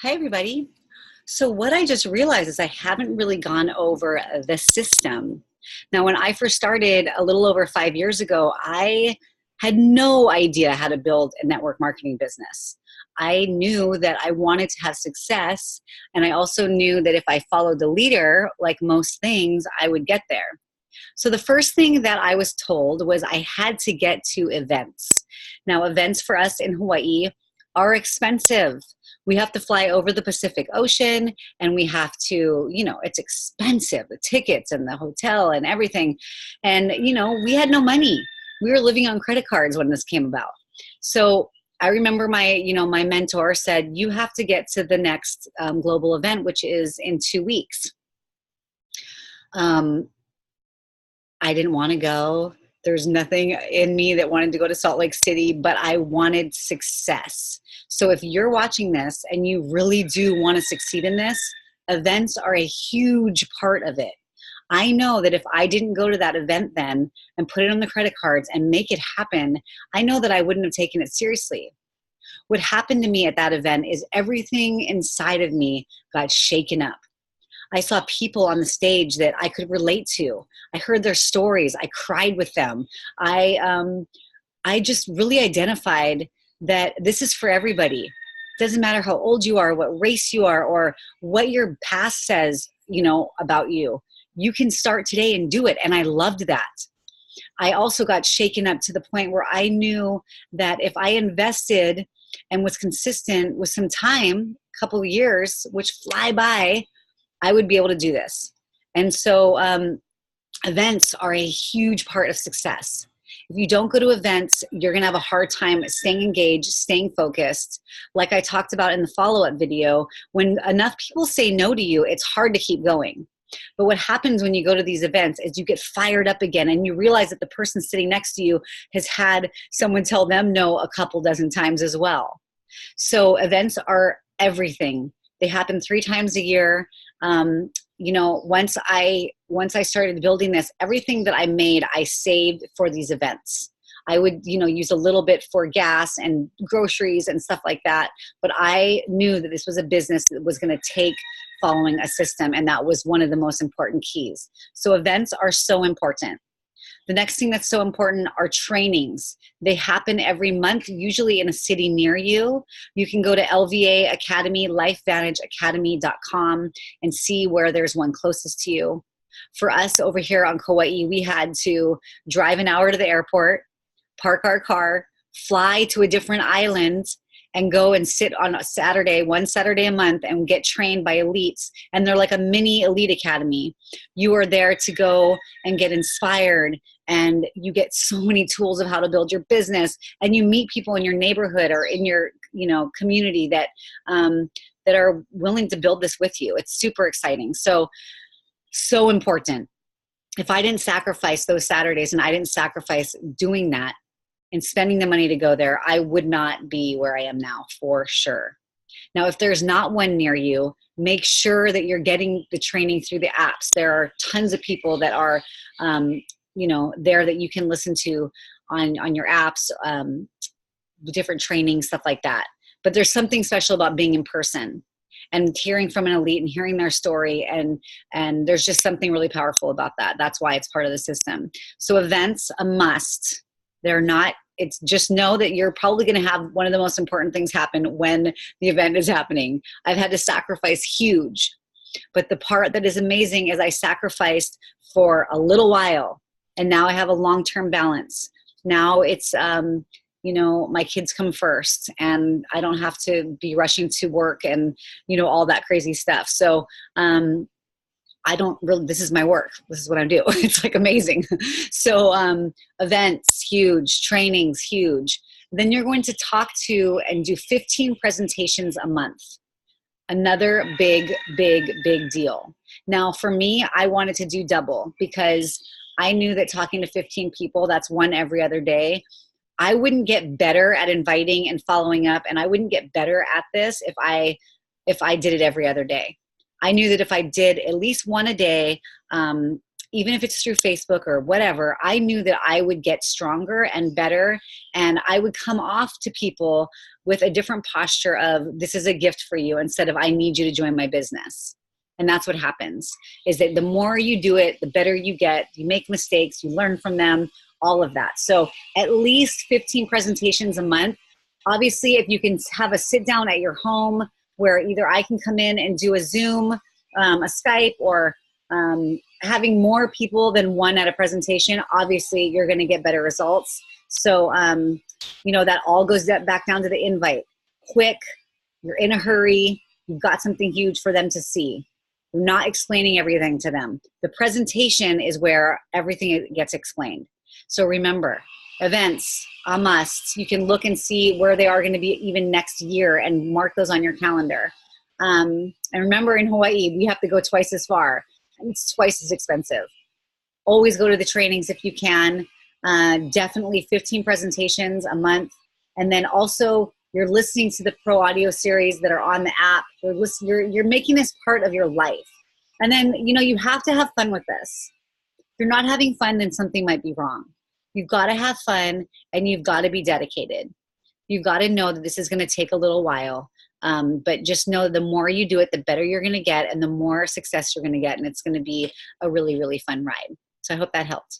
Hi, everybody. So, what I just realized is I haven't really gone over the system. Now, when I first started a little over 5 years ago, I had no idea how to build a network marketing business. I knew that I wanted to have success, and I also knew that if I followed the leader, like most things, I would get there. So, the first thing that I was told was I had to get to events. Now, events for us in Hawaii are expensive. We have to fly over the Pacific Ocean and we have to, it's expensive, the tickets and the hotel and everything. And, we had no money. We were living on credit cards when this came about. So I remember my mentor said, you have to get to the next global event, which is in 2 weeks. Um, I didn't want to go. There's nothing in me that wanted to go to Salt Lake City, but I wanted success. So if you're watching this and you really do want to succeed in this, events are a huge part of it. I know that if I didn't go to that event then and put it on the credit cards and make it happen, I know that I wouldn't have taken it seriously. What happened to me at that event is everything inside of me got shaken up. I saw people on the stage that I could relate to. I heard their stories. I cried with them. I just really identified that this is for everybody. It doesn't matter how old you are, what race you are, or what your past says, about you. You can start today and do it. And I loved that. I also got shaken up to the point where I knew that if I invested and was consistent with some time, a couple of years, which fly by, I would be able to do this. And so events are a huge part of success. If you don't go to events, you're going to have a hard time staying engaged, staying focused. Like I talked about in the follow-up video, when enough people say no to you, it's hard to keep going. But what happens when you go to these events is you get fired up again and you realize that the person sitting next to you has had someone tell them no a couple dozen times as well. So events are everything. They happen 3 times a year. Once I started building this, everything that I made, I saved for these events. I would, use a little bit for gas and groceries and stuff like that. But I knew that this was a business that was going to take following a system. And that was one of the most important keys. So events are so important. The next thing that's so important are trainings. They happen every month, usually in a city near you. You can go to LVA Academy, lifevantageacademy.com, and see where there's one closest to you. For us over here on Kauai, we had to drive an hour to the airport, park our car, fly to a different island, and go and sit on a Saturday, one Saturday a month, and get trained by elites. And they're like a mini elite academy. You are there to go and get inspired, and you get so many tools of how to build your business, and you meet people in your neighborhood or in your community that that are willing to build this with you. It's super exciting. So important. If I didn't sacrifice those Saturdays and I didn't sacrifice doing that and spending the money to go there, I would not be where I am now, for sure. Now, if there's not one near you, make sure that you're getting the training through the apps. There are tons of people that are, there that you can listen to on your apps, different trainings, stuff like that. But there's something special about being in person and hearing from an elite and hearing their story. And there's just something really powerful about that. That's why it's part of the system. So events, a must. They're not, it's just know that you're probably going to have one of the most important things happen when the event is happening. I've had to sacrifice huge, but the part that is amazing is I sacrificed for a little while and now I have a long-term balance. Now it's, my kids come first and I don't have to be rushing to work and, all that crazy stuff. So, I don't really, this is my work. This is what I do. It's like amazing. So events, huge. Trainings, huge. Then you're going to talk to and do 15 presentations a month. Another big, big, big deal. Now for me, I wanted to do double because I knew that talking to 15 people, that's one every other day. I wouldn't get better at inviting and following up, and I wouldn't get better at this if I did it every other day. I knew that if I did at least one a day, even if it's through Facebook or whatever, I knew that I would get stronger and better, and I would come off to people with a different posture of this is a gift for you instead of I need you to join my business. And that's what happens, is that the more you do it, the better you get. You make mistakes, you learn from them, all of that. So at least 15 presentations a month. Obviously, if you can have a sit down at your home where either I can come in and do a Zoom, a Skype, or having more people than one at a presentation, obviously you're going to get better results. So, that all goes back down to the invite. Quick, you're in a hurry, you've got something huge for them to see. You're not explaining everything to them. The presentation is where everything gets explained. So remember, events, a must. You can look and see where they are going to be even next year and mark those on your calendar. And remember, in Hawaii, we have to go twice as far. And it's twice as expensive. Always go to the trainings if you can. Definitely 15 presentations a month. And then also you're listening to the pro audio series that are on the app. You're making this part of your life. And then, you have to have fun with this. If you're not having fun, then something might be wrong. You've got to have fun and you've got to be dedicated. You've got to know that this is going to take a little while. But just know the more you do it, the better you're going to get and the more success you're going to get. And it's going to be a really, really fun ride. So I hope that helped.